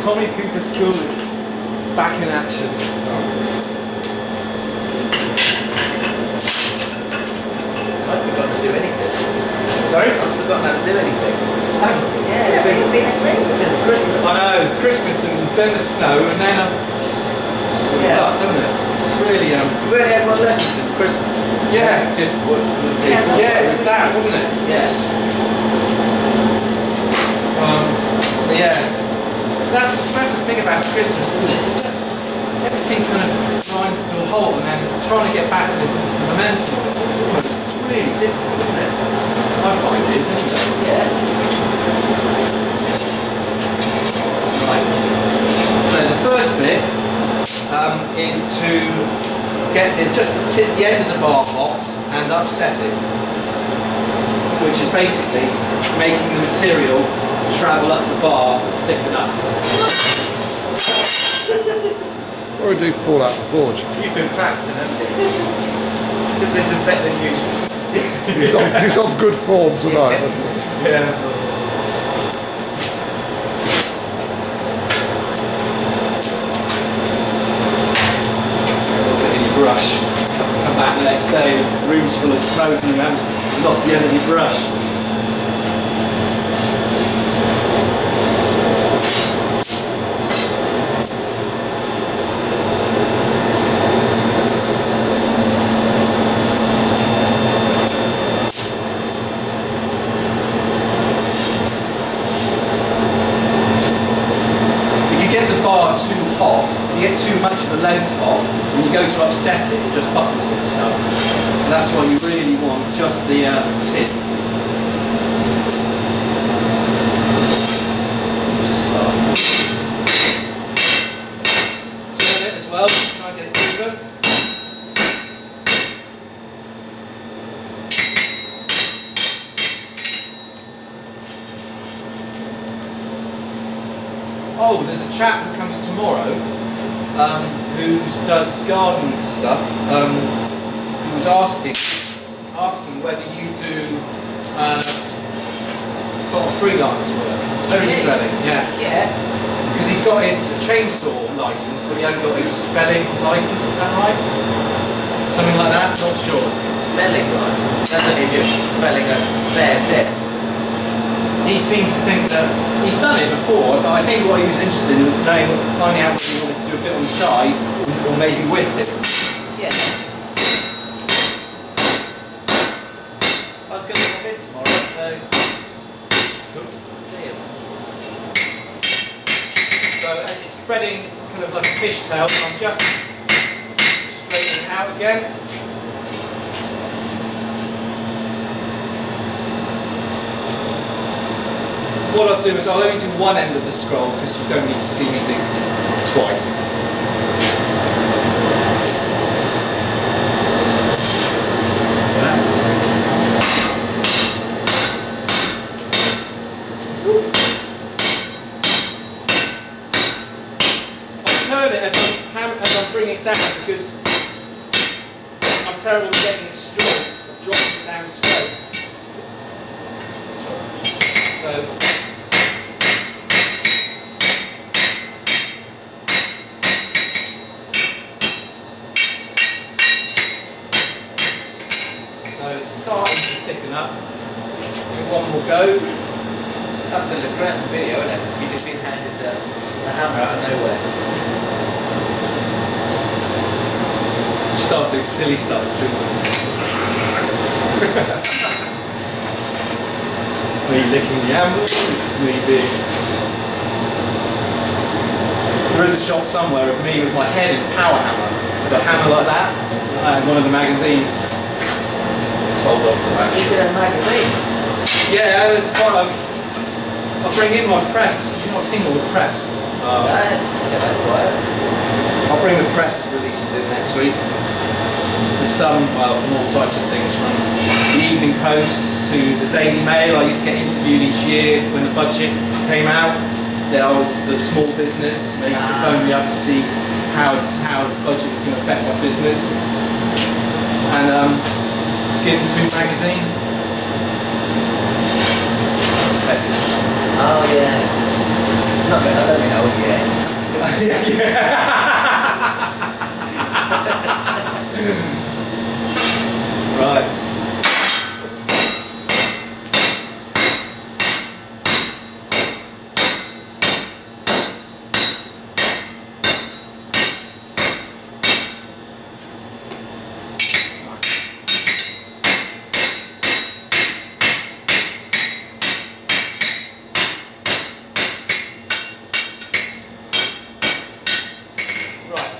Tommy Cooper School is back in action. I've forgotten to do anything. Sorry? I've forgotten how to do anything. Yeah, it's been Since Christmas. I know, Christmas and then the snow and then it's just tough, doesn't it? It's really We've only had one lesson since Christmas. yeah, just yeah, it was that, wasn't it? Yeah. So yeah, that's the thing about Christmas, isn't it? It just, everything kind of grinds to a halt, and then trying to get back into the momentum of it is almost really difficult, isn't it? I find it is anyway. Yeah. Right. So the first bit is to get just the end of the bar hot and upset it, which is basically making the material travel up the bar, thicken up. Or do fall out the forge. You've been practicing, haven't you? This is better than usual. He's on good form tonight, isn't he? Yeah. Brush. Come back the next day, the room's full of smoke and you haven't lost the end of your brush. If you get the bar too hot, you get too much of the length hot, when you go to upset it, it just buckles and stuff. And that's why you really want just the tip. Turn it as well, try and get it even. Oh, there's a chap who comes tomorrow who does garden stuff, who was asking whether you do spot freelance work, only felling, yeah. Yeah. Because he's got his chainsaw license, but he hasn't got his felling license, is that right? Something like that, not sure. Felling license. That's only just felling a fair bit. He seemed to think that he's done it before, but I think what he was interested in was finding out whether he wanted to do a bit on the side or maybe with him. Yeah. I was going to come in tomorrow, so see him. So it's spreading kind of like a fishtail, so I'm just straightening it out again. What I'll do is I'll only do one end of the scroll because you don't need to see me do twice. I'll turn it as I bring it down because I'm terrible at getting it straight, dropping it down straight. So, it's starting to thicken up. Give one more go. That's going to look great in the video, isn't it? You've just been handed the hammer out of nowhere. Start doing silly stuff. It's me licking the hammer. This is me being. There is a shot somewhere of me with my head in power hammer, with a hammer like that, in one of the magazines. Hold off from that. You did a magazine? Yeah, there's quite a. I'll bring in my press. You've not seen all the press. Yeah, that's right. I'll bring the press releases in next week. There's some, well, from all types of things, from the Evening Post to the Daily Mail. I used to get interviewed each year when the budget came out. There I was the small business. They used to phone me up to see how the budget was going to affect my business. And Skin 2 magazine. Oh yeah. Not that, I don't think that was, yeah. Right.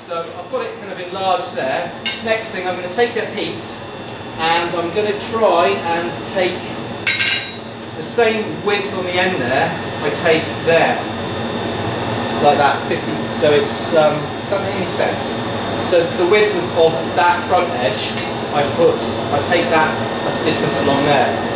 So I've got it kind of enlarged there. Next thing, I'm going to take a heat and I'm going to try and take the same width on the end there. I take there, like that, 50. So it's, does that make any sense? So the width of that front edge, I take that as a distance along there.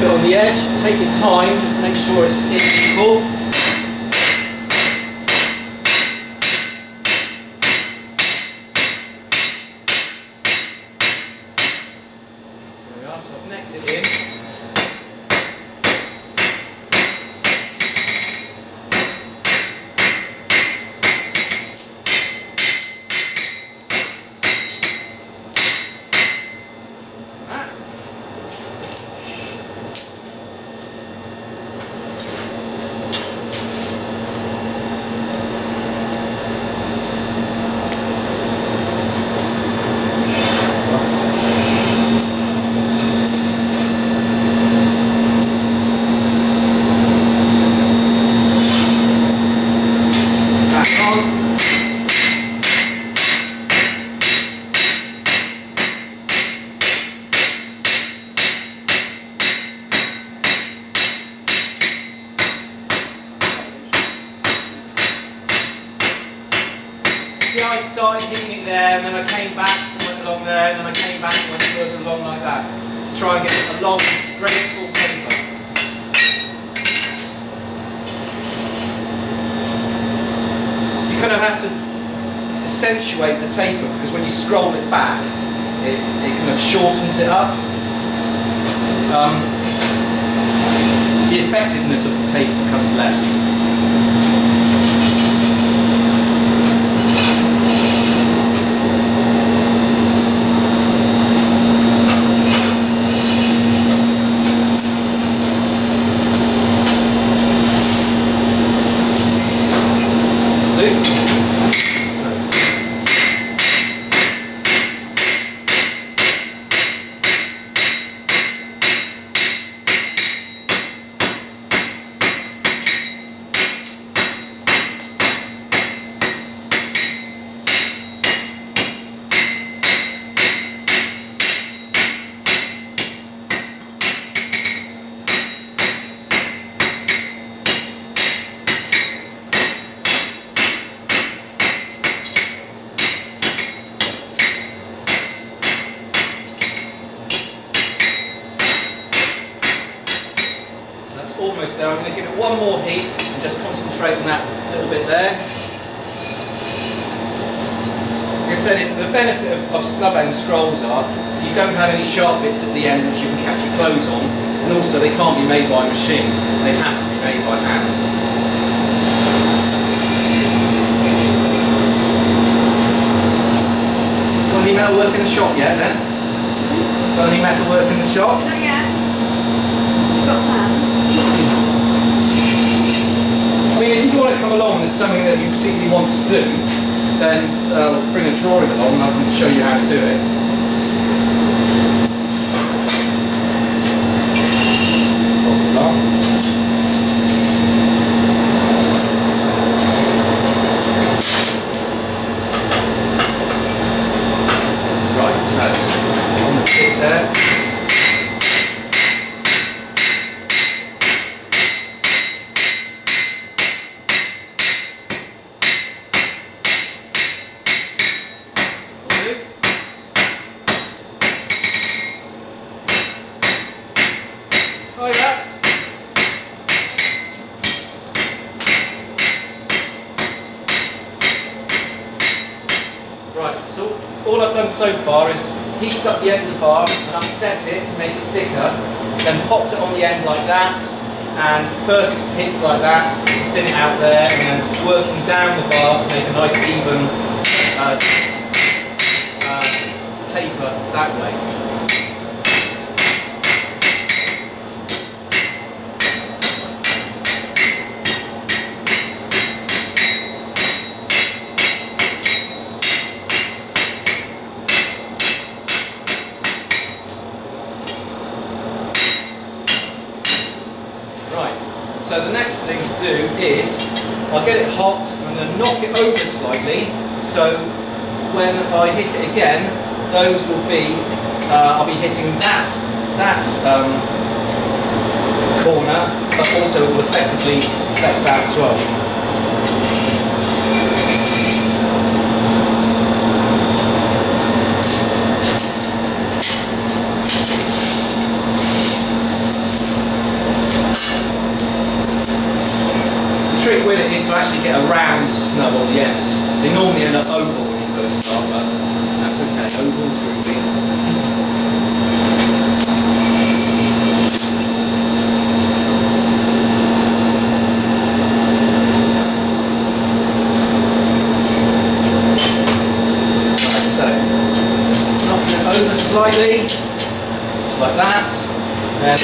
On the edge, take your time, just make sure it's equal. There we are, so I've necked it in. Yeah, I started hitting it there, and then I came back and went along there, and then I came back and went further along like that. To try and get a long, graceful taper. You kind of have to accentuate the taper, because when you scroll it back, it kind of shortens it up. The effectiveness of the taper becomes less. Almost there. I'm going to give it one more heat and just concentrate on that little bit there. Like I said, the benefit of snub end scrolls are you don't have any sharp bits at the end which you can catch your clothes on, and also they can't be made by machine, they have to be made by hand. Got any metal work in the shop yet then? Got any metal work in the shop? Not yet. Got plans. I mean, if you want to come along and there's something that you particularly want to do, then bring a drawing along and I can show you how to do it. What's it like? Right, so on the tip there. Like that. Right, so all I've done so far is heated up the end of the bar and upset it to make it thicker, then popped it on the end like that, and first hits like that to thin it out there, and then working down the bar to make a nice even taper that way. So the next thing to do is, I'll get it hot, I'm going to knock it over slightly, so when I hit it again, those will be, I'll be hitting that corner, but also will effectively affect that as well. The trick with it is to actually get a round snub on the end. They normally end up oval when you first start, but that's okay, oval's groovy. Right, so, knocking it over slightly, like that, then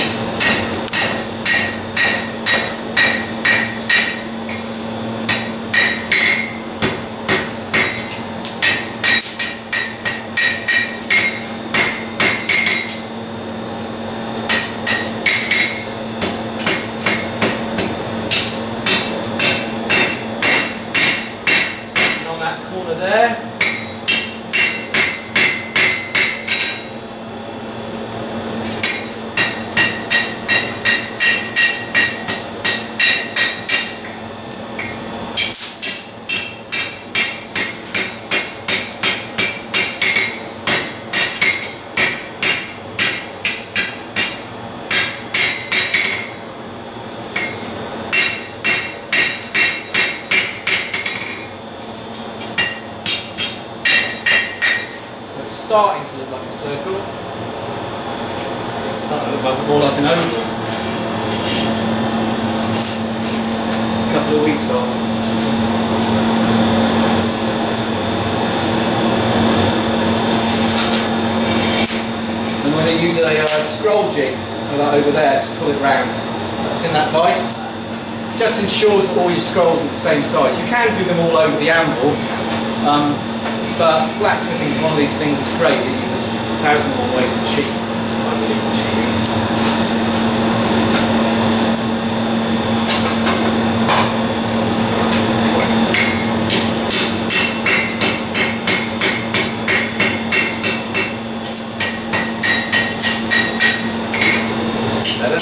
there. Starting to look like a circle. It's not look more like an oval. A couple of weeks off. I'm going to use a scroll jig over there to pull it round. That's in that vice. Just ensures that all your scrolls are the same size. You can do them all over the anvil. But blacksmithing is one of these things that's great. There's 1,000 more ways to cheat. I believe in cheating. Better.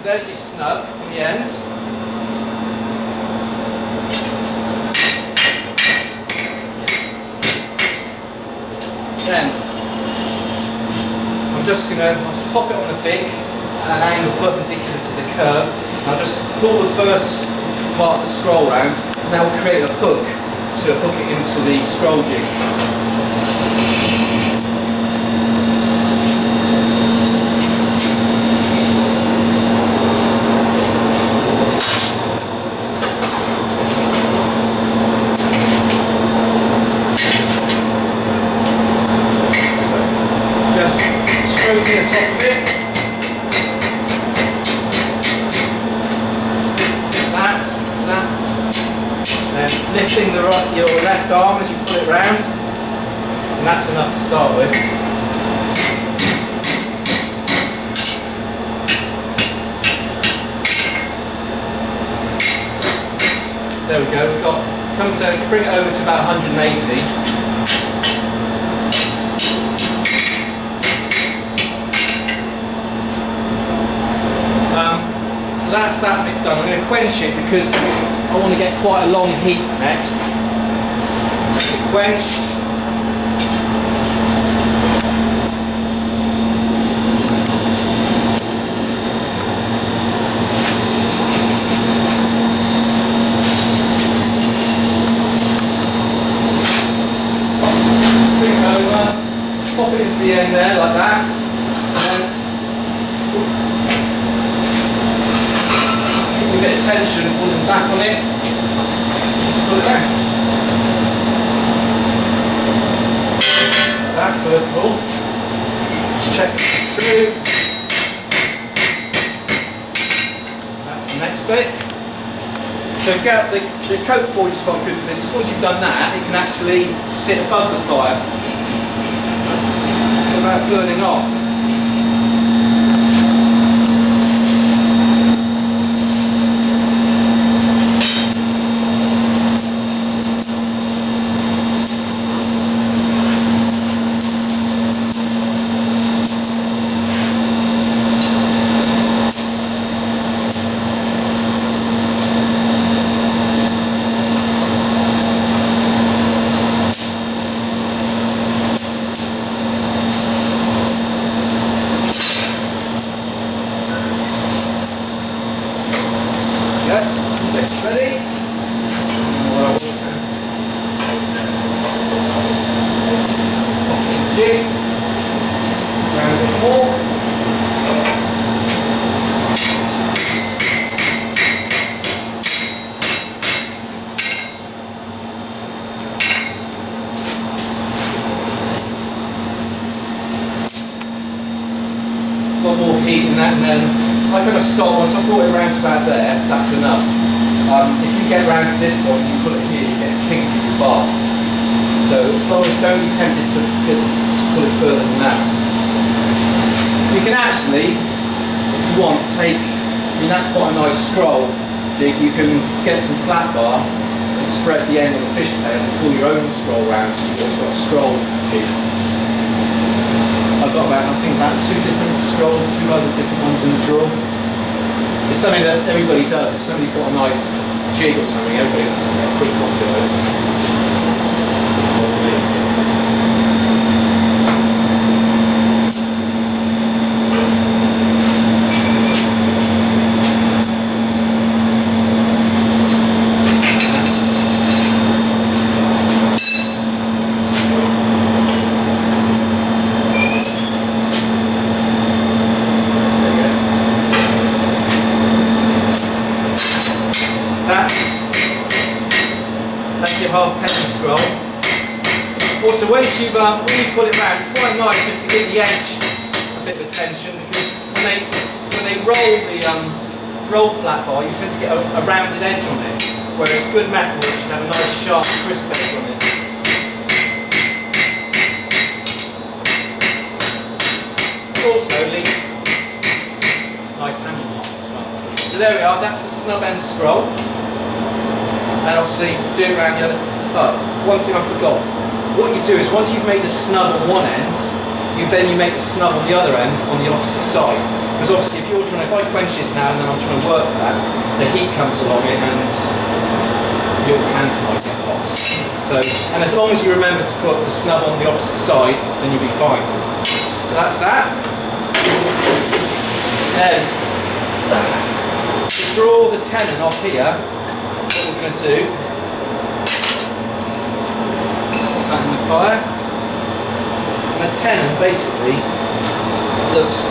There's your snub on the end. Then I'm just going to pop it on a pick at an angle perpendicular to the curve. I'll just pull the first part of the scroll round, and that will create a hook to hook it into the scroll jig. Stroking the top of it. That. Then lifting your left arm as you pull it round. And that's enough to start with. There we go. We've got, bring it over to about 180. So that's that bit done. I'm going to quench it because I want to get quite a long heat next. Quench. Bring it over, pop it into the end there like that. And then a bit of tension, pulling back on it, pull it down. That first of all, just check it's true. That's the next bit. So the coat foil is quite good for this, because once you've done that, it can actually sit above the fire without burning off. Ready? Jig. Round a bit more. Got more heat in that, and then I kind of stop once I brought it around to about there. That's enough. If you get round to this point, you put it here, you get a kink in your bar. So as long as don't be tempted to pull it further than that. You can actually, if you want, that's quite a nice scroll jig. You can get some flat bar and spread the end of the fishtail and pull your own scroll round, so you've also got a scroll jig. I've got I think about 2 different scrolls, 2 other different ones in the drawer. It's something that everybody does. If somebody's got a nice jig or something, everybody will get a quick copy of it. That's your half penny scroll. Also, when you pull it round, it's quite nice just to give the edge a bit of attention, because when they roll the roll flat bar, you tend to get a rounded edge on it, whereas good metal should have a nice sharp crisp edge on it. It also leaves nice handle marks as well. So there we are. That's the snub end scroll. And obviously do it around the other. Oh, one thing I forgot. What you do is once you've made the snub on one end, you make the snub on the other end on the opposite side. Because obviously if I quench this now and then I'm trying to work that, the heat comes along it and your hand might get hot. So, and as long as you remember to put the snub on the opposite side, then you'll be fine. So that's that. Then to draw the tenon off here, what we're going to do, put that in the fire. And the tenon basically looks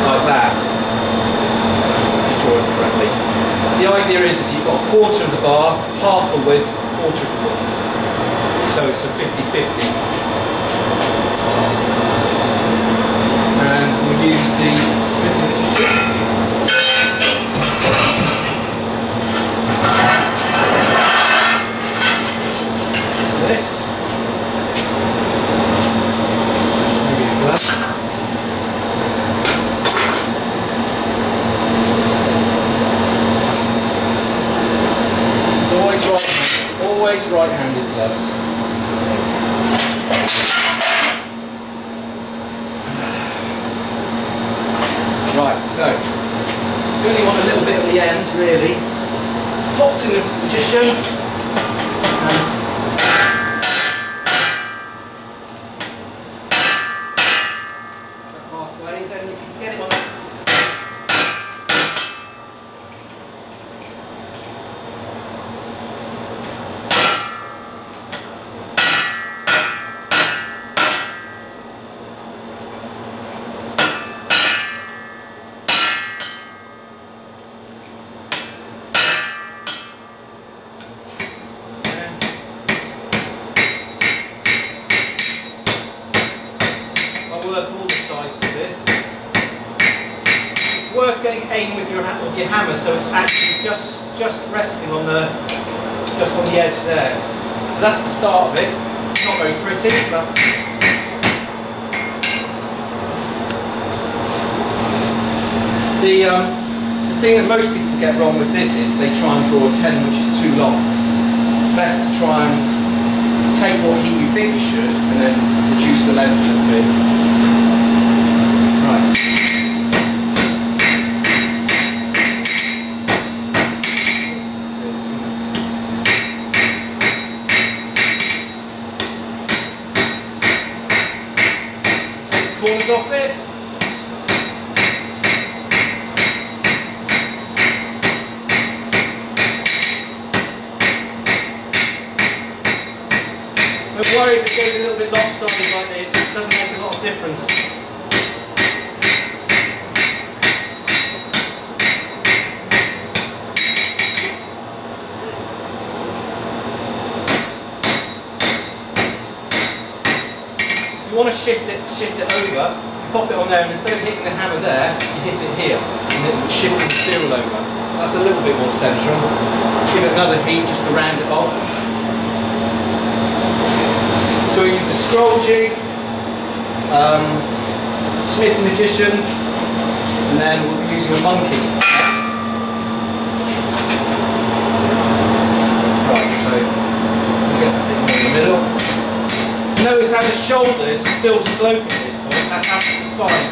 like that, if you draw it correctly. The idea is you've got a quarter of the bar, half the width, quarter of the width. So it's a 50-50. And we'll use the Smith & Wesson. This. It's always right-handed gloves. Right, so you only want a little bit at the end, really. Locked in the position. Halfway, then you can get it on. Work all the sides of this. It's worth getting aim with your hammer, so it's actually just resting on the edge there. So that's the start of it. It's not very pretty, but the thing that most people get wrong with this is they try and draw a tenon which is too long. Best to try and take what heat you think you should and then reduce the length a little bit. Right. Take the corners off it. Don't worry if it goes a little bit lopsided like this, it doesn't make a lot of difference. You want to shift it over, pop it on there, and instead of hitting the hammer there, you hit it here, and it will shift the material over. That's a little bit more central. Give it another heat just to round it off. So we use a scroll jig, Smith & Magician, and then we'll be using a monkey next. Right, so we'll get that thing in the middle. Notice how the shoulder is still sloping at this point, that's absolutely fine.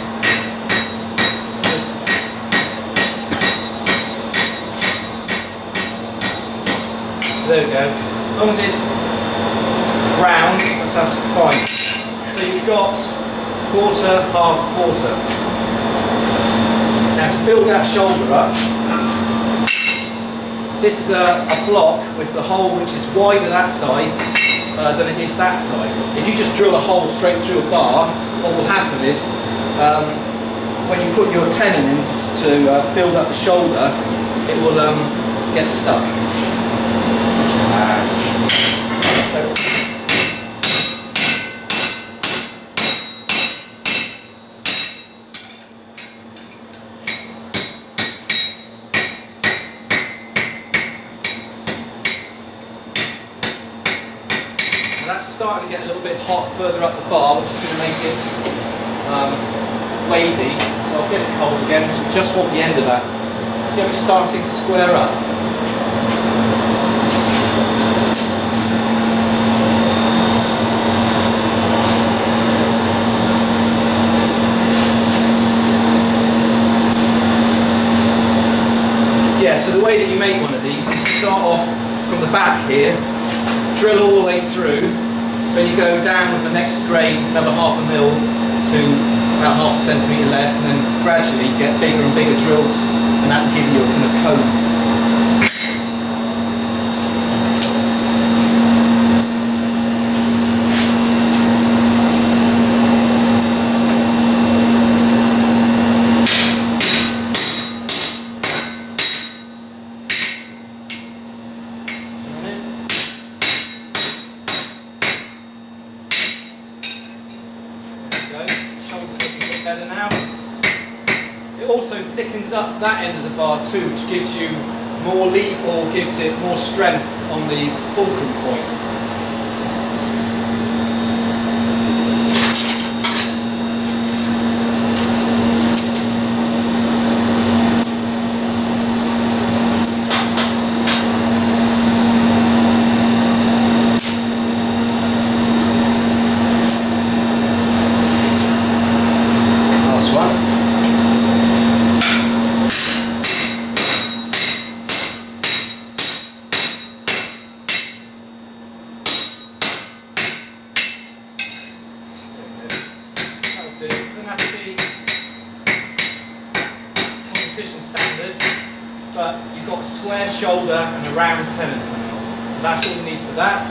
There we go. As long as it's round, that's absolutely fine. So you've got quarter, half, quarter. Now to build that shoulder up, this is a block with the hole which is wider that side than it is that side. If you just drill a hole straight through a bar, what will happen is when you put your tenon in to build up the shoulder, it will get stuck. That's starting to get a little bit hot further up the bar, which is going to make it wavy. So I'll get it cold again, just want the end of that. See how it's starting to square up? Yeah, so the way that you make one of these is you start off from the back here, drill all the way through, then you go down with the next grade another ½ mil to about ½ centimetre less, and then gradually get bigger and bigger drills and that will give you a kind of cone. It also thickens up that end of the bar too, which gives you more lead or gives it more strength on the fulcrum point. Last one. Competition standard, but you've got a square shoulder and a round tenon coming on. So that's all you need for that.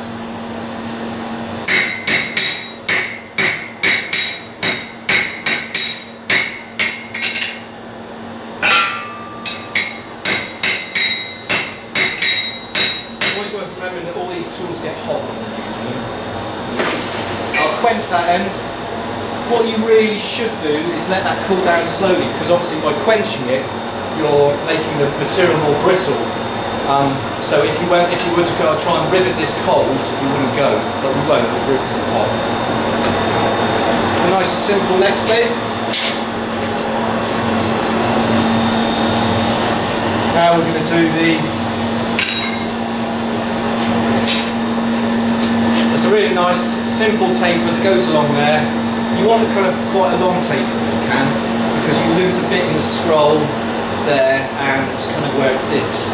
Always worth remembering that all these tools get hot when they're using them. I'll quench that end. What you really should do is let that cool down slowly, because obviously by quenching it, you're making the material more brittle. So if you were to go try and rivet this cold, you wouldn't go, but we won't, the rivets are hot. A nice simple next bit. Now we're going to do it's a really nice simple taper that goes along there. You want kind of quite a long taper if you can, because you lose a bit in the scroll there and it's kind of where it dips.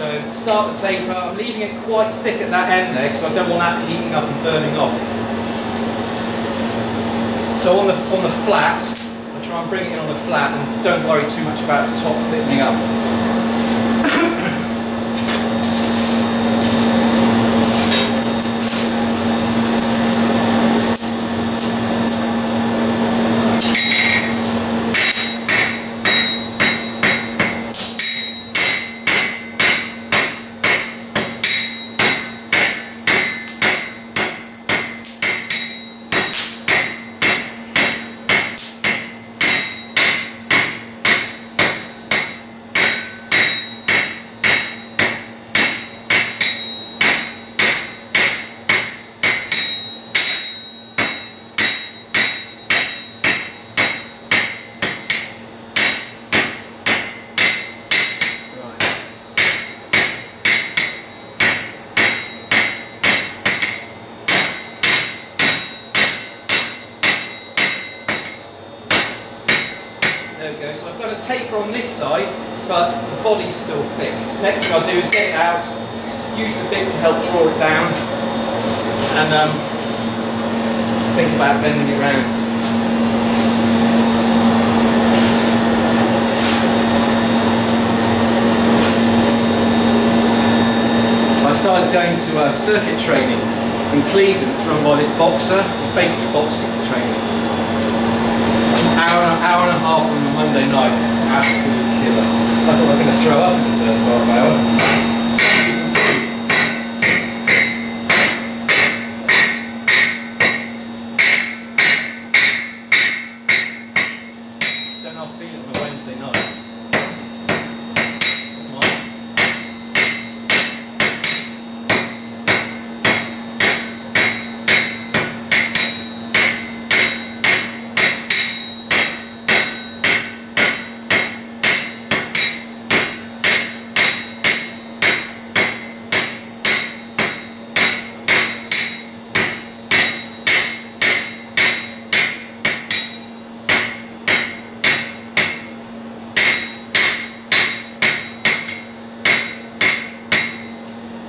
So start the taper. I'm leaving it quite thick at that end there because I don't want that heating up and burning off. So on the flat, I try and bring it in on the flat and don't worry too much about the top thickening up. There we go, so I've done a taper on this side, but the body's still thick. Next thing I'll do is get it out, use the bit to help draw it down, and think about bending it round. started going to circuit training in Cleveland. It's run by this boxer. It's basically boxing training. Hour and a half on a Monday night. It's an absolute killer. I thought I was going to throw up in the first half hour. Don't know how I feel on a Wednesday night. Come on.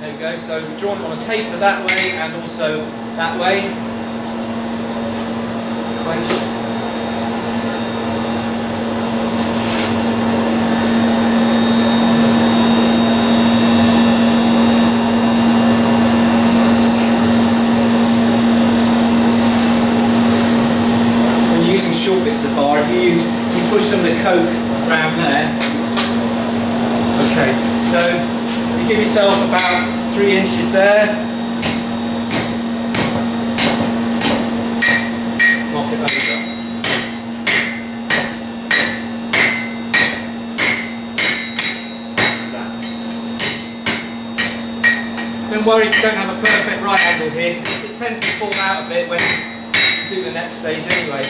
There we go, so we're drawing it on a taper that way and also that way. When you're using short bits of bar, if you push some of the coke around there. Okay, so you give yourself about 3 inches there. Knock it over. Don't worry if you don't have a perfect right angle here. It tends to fall out a bit when you do the next stage anyway.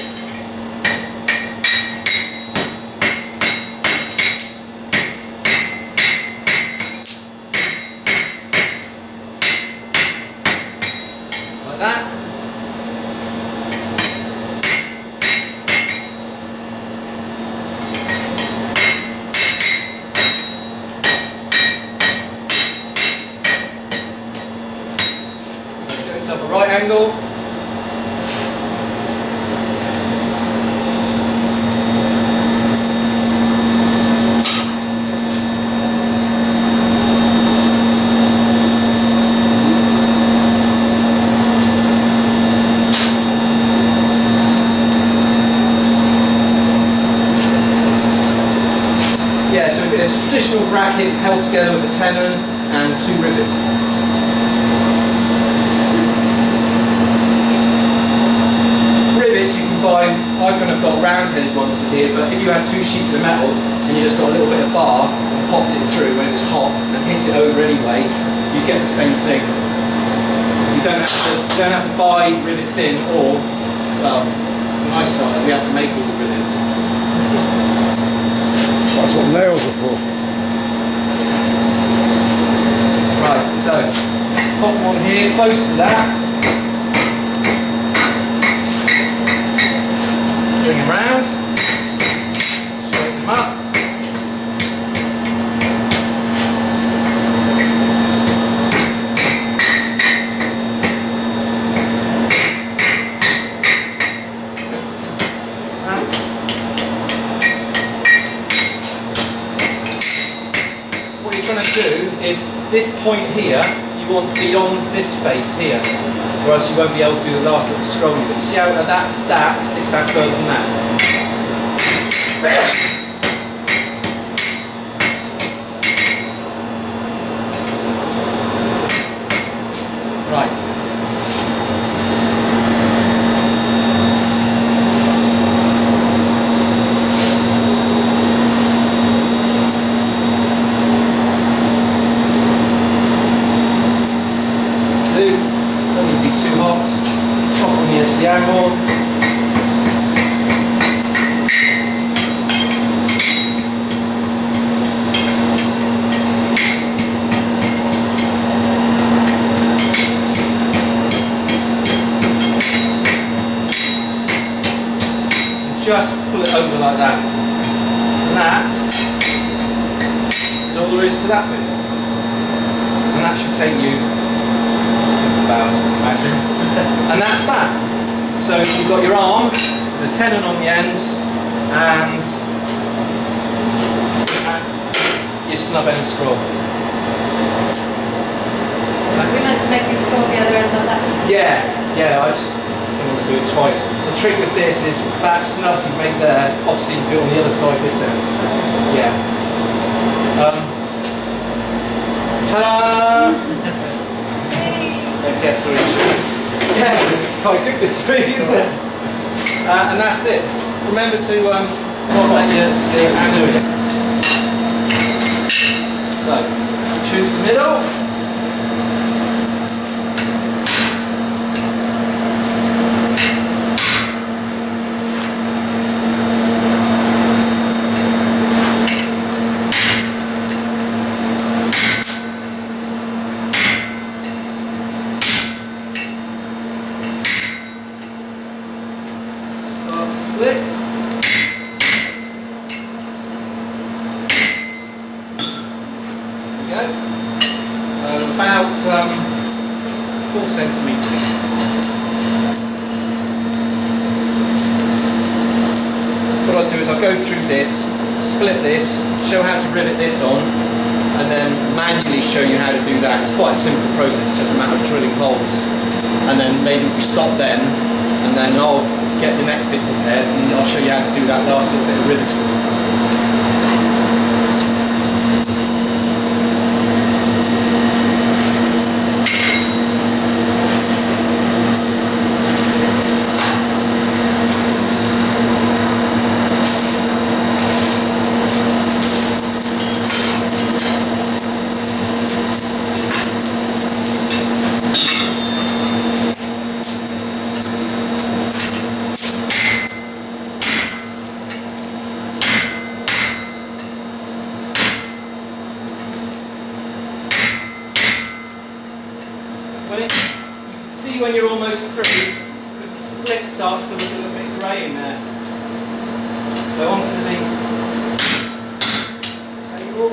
That. So give yourself a right angle. Yeah, so it's a traditional bracket held together with a tenon and 2 rivets. Rivets you can buy, I've kind of got round-headed ones here, but if you had 2 sheets of metal and you just got a little bit of bar and popped it through when it was hot and hit it over anyway, you get the same thing. You don't have to buy rivets in, or, well, when I started we had to make all the rivets. That's what nails are for. Right, so pop one here, close to that. Bring them round. Straighten them up. Do is this point here, you want beyond this face here, or else you won't be able to do the last little scrolling. But you see how that sticks out further than that. Right. Don't need to be too hot. Top on the edge of the angle. Just pull it over like that. And that is all there is to that bit. And that should take you about, and that's that. So you've got your arm, the tenon on the end, and your snub end scroll. We must make this go the other end like that. Yeah, I just don't want to do it twice. The trick with this is that snub you make there, obviously you do it on the other side this end. Yeah. Ta-da! Don't get through. Yeah, quite good this week, isn't it? And that's it. Remember to let you see how to do it. So, choose the middle. Split. There we go. About 4 centimetres. What I'll do is I'll go through this, split this, show how to rivet this on, and then manually show you how to do that. It's quite a simple process, it's just a matter of drilling holes. And then maybe we stop then, and then I'll get the next bit prepared and I'll show you how to do that last little bit of riveting. You can see when you're almost through, because the split starts to look a little bit grey in there. Go onto the table.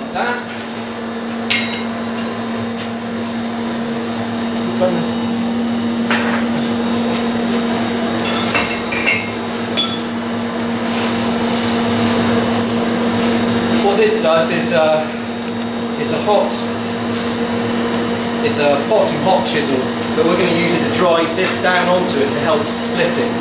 Like that. What this does is it's a hot and hot chisel, but we're going to use it to drive this down onto it to help split it.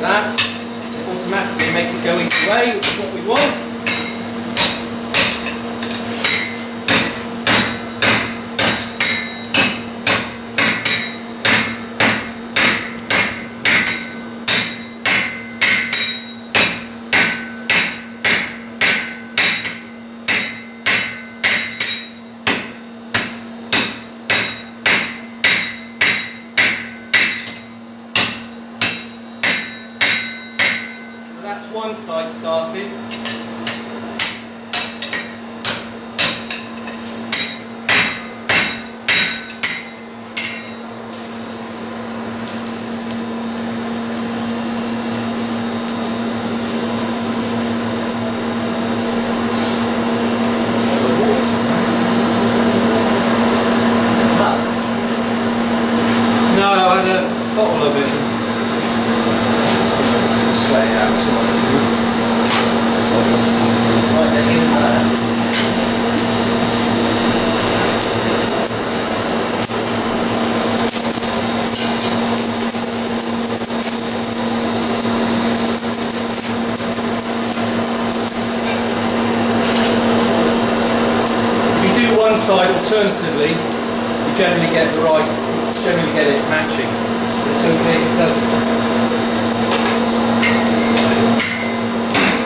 That automatically makes it go either way, which is what we want. That's one side started. No, I had a bottle of it. Sweat it out. Right then in there. If you do one side alternatively, you generally get the right, generally get it matching. But it's okay if it doesn't.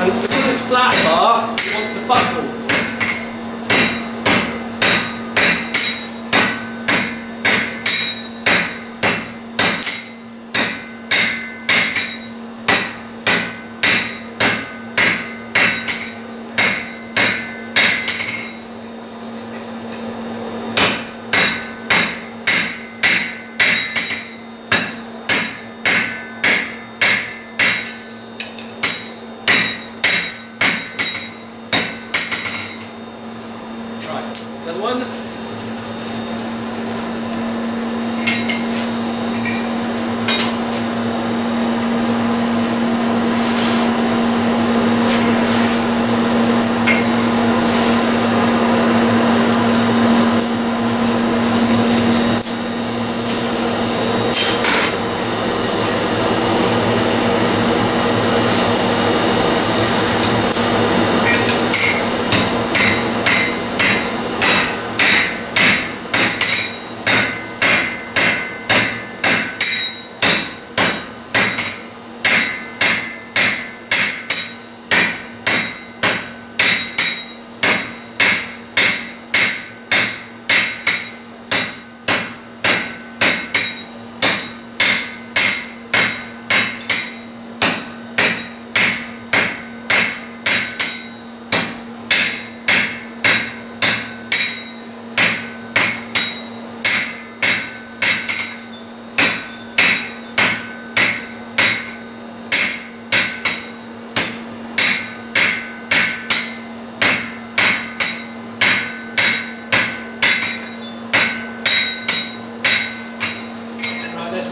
And because it's flat bar, it wants to buckle.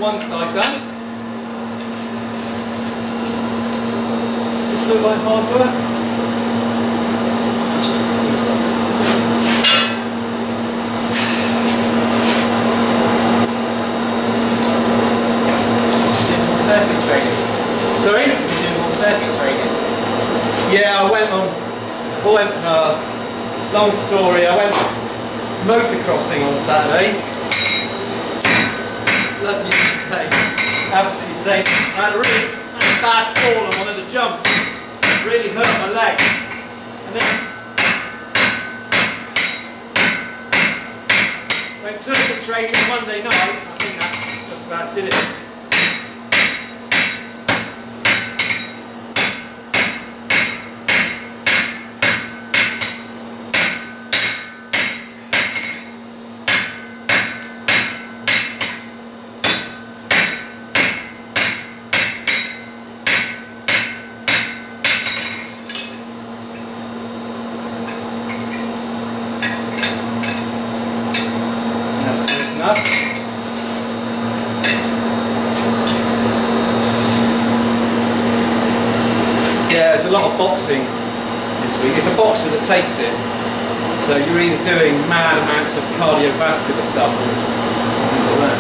one side done. Does this look like hard work? Circuit training. Sorry? Doing more circuit training. Yeah, I went long story, I went motocrossing on Saturday. Bloody insane. Absolutely insane. I had a bad fall on one of the jumps. It really hurt my leg. And then went circuit training Monday night. I think that just about did it. Yeah, there's a lot of boxing this week. It's a boxer that takes it. So you're either doing mad amounts of cardiovascular stuff or things like that.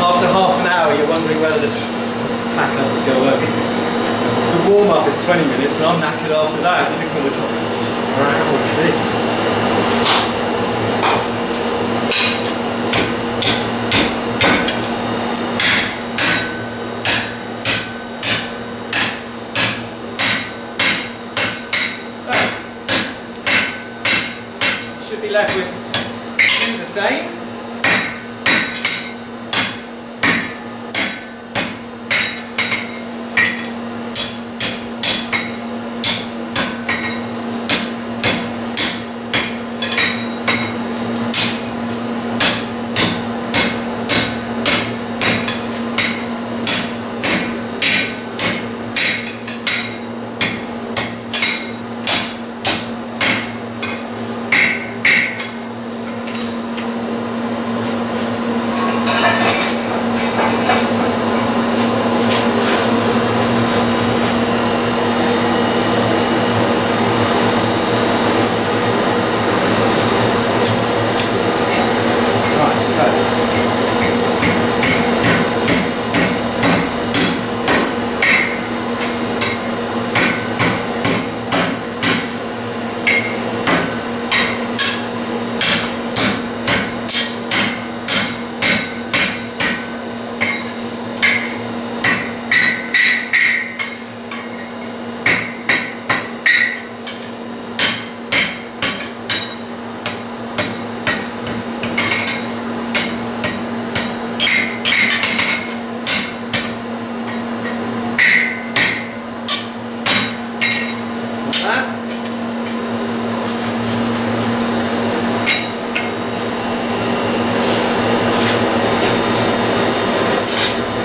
After half an hour you're wondering whether the pack-up would go over. The warm-up is 20 minutes and I'm knackered after that. You think, well, wow, this. Should be left with the same.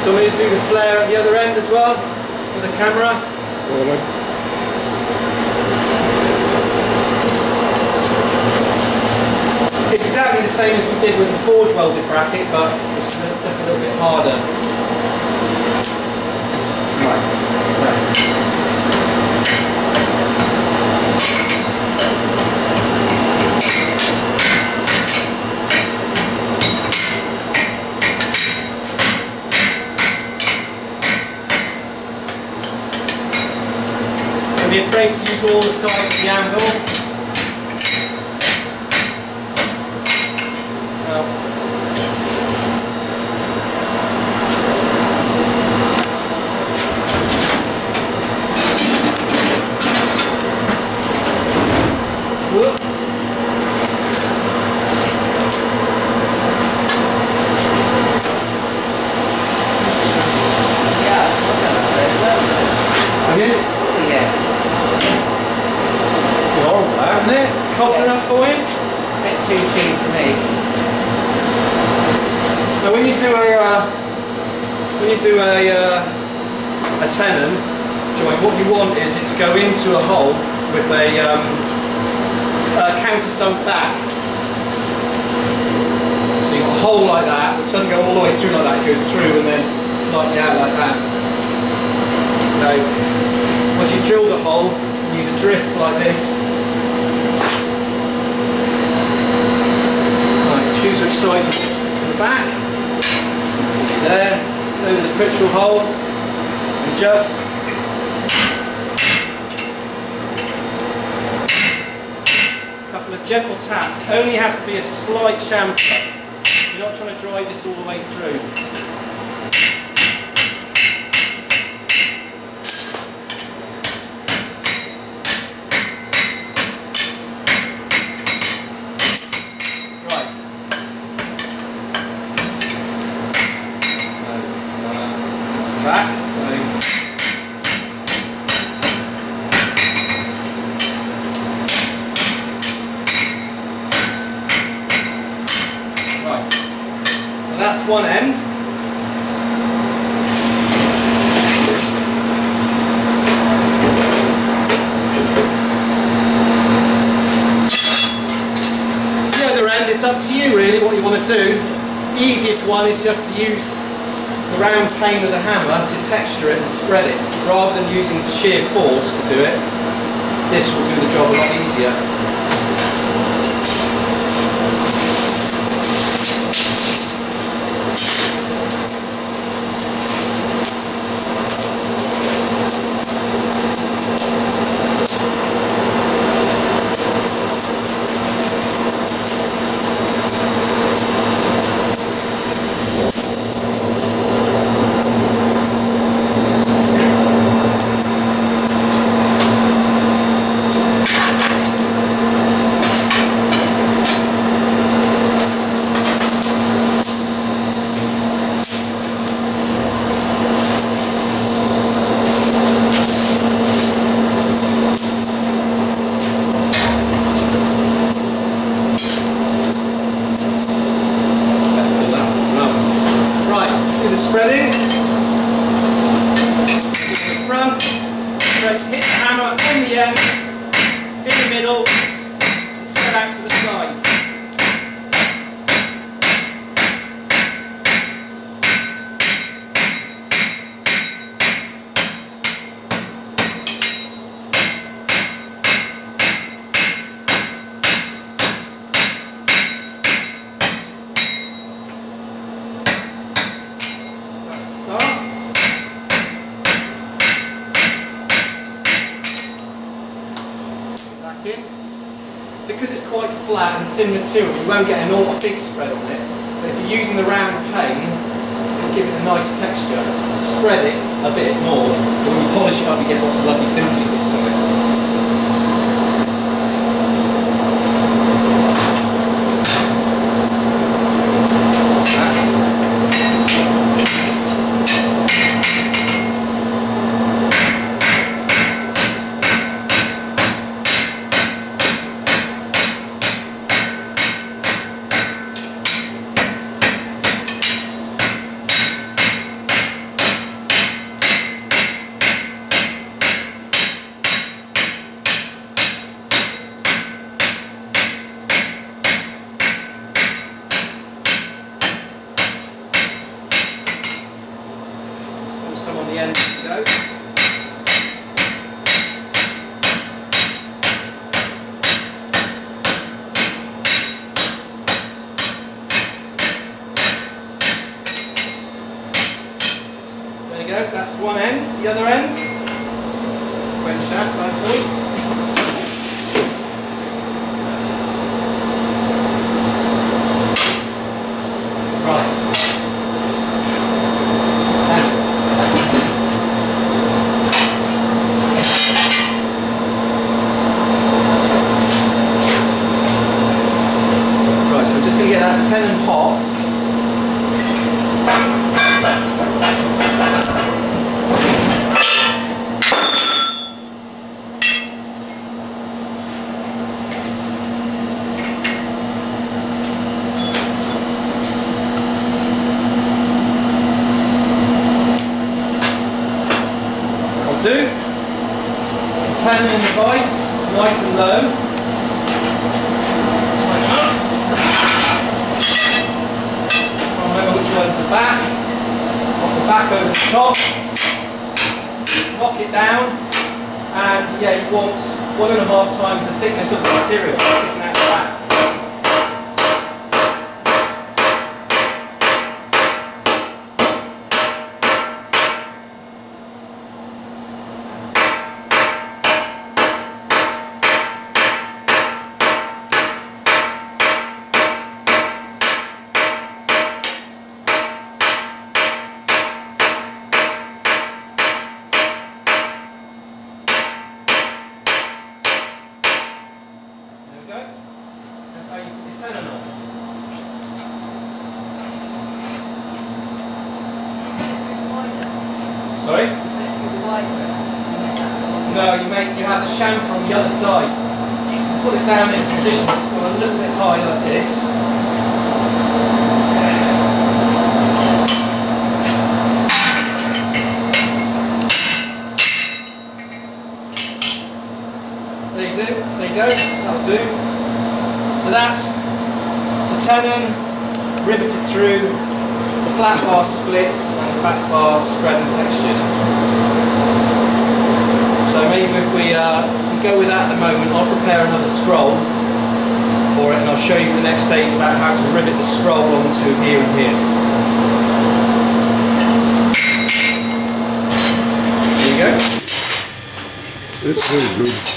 Do you want me to do the flare at the other end as well, with the camera? It's exactly the same as we did with the forge welded bracket, but it's just a little bit harder. Right. Don't be afraid to use all the sides of the anvil. Cold enough for you? A bit too cheap for me. Now when you do a tenon joint, what you want is it to go into a hole with a countersunk back. So you've got a hole like that, which doesn't go all the way through like that, it goes through and then slightly out like that. So once you've drilled a hole, use a drift like this. Right, choose which side you want the back. There, over the crucial hole, and just a couple of gentle taps. It only has to be a slight chamfer. You're not trying to drive this all the way through. That's one end. The other end, it's up to you really what you want to do. The easiest one is just to use the round plane of the hammer to texture it and spread it. Rather than using sheer force to do it, this will do the job a lot easier. Spreading, in the front, hit the hammer on the end, in the middle, and spread out to the sides. Because it's quite flat and thin material, you won't get a big spread on it. But if you're using the round plane, it'll give it a nice texture. Spread it a bit more. When you polish it up, you get lots of lovely dimply bits of it. Some on the end to go. There you go, that's one end. The other end, quench that by point. Get that tenon hot. I'll do. Tenon in the vise, nice and low. Tighten up. Remember which one's the back. Knock the back over the top. Knock it down. And yeah, you want 1.5 times the thickness of the material sticking out the back. That's how you put your tenon on. Sorry? No, you have the chamfer on the other side. You can put it down in its position. It's got a little bit high like this. There you go. There you go. That'll do. So that's the tenon riveted through, the flat bar split, and the back bar spread and textured. So maybe if we go with that at the moment, I'll prepare another scroll for it, and I'll show you the next stage about how to rivet the scroll onto here and here. There you go. It's very good.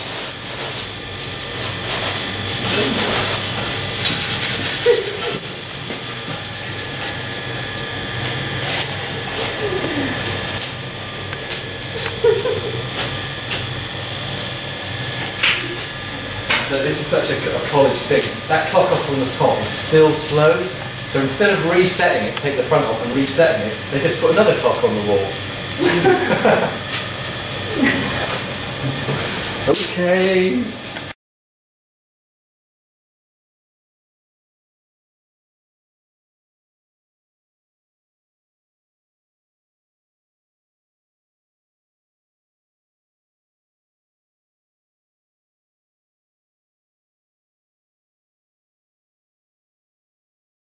So this is such a college thing. That clock off on the top is still slow, so instead of resetting it, take the front off and resetting it, they just put another clock on the wall. Okay.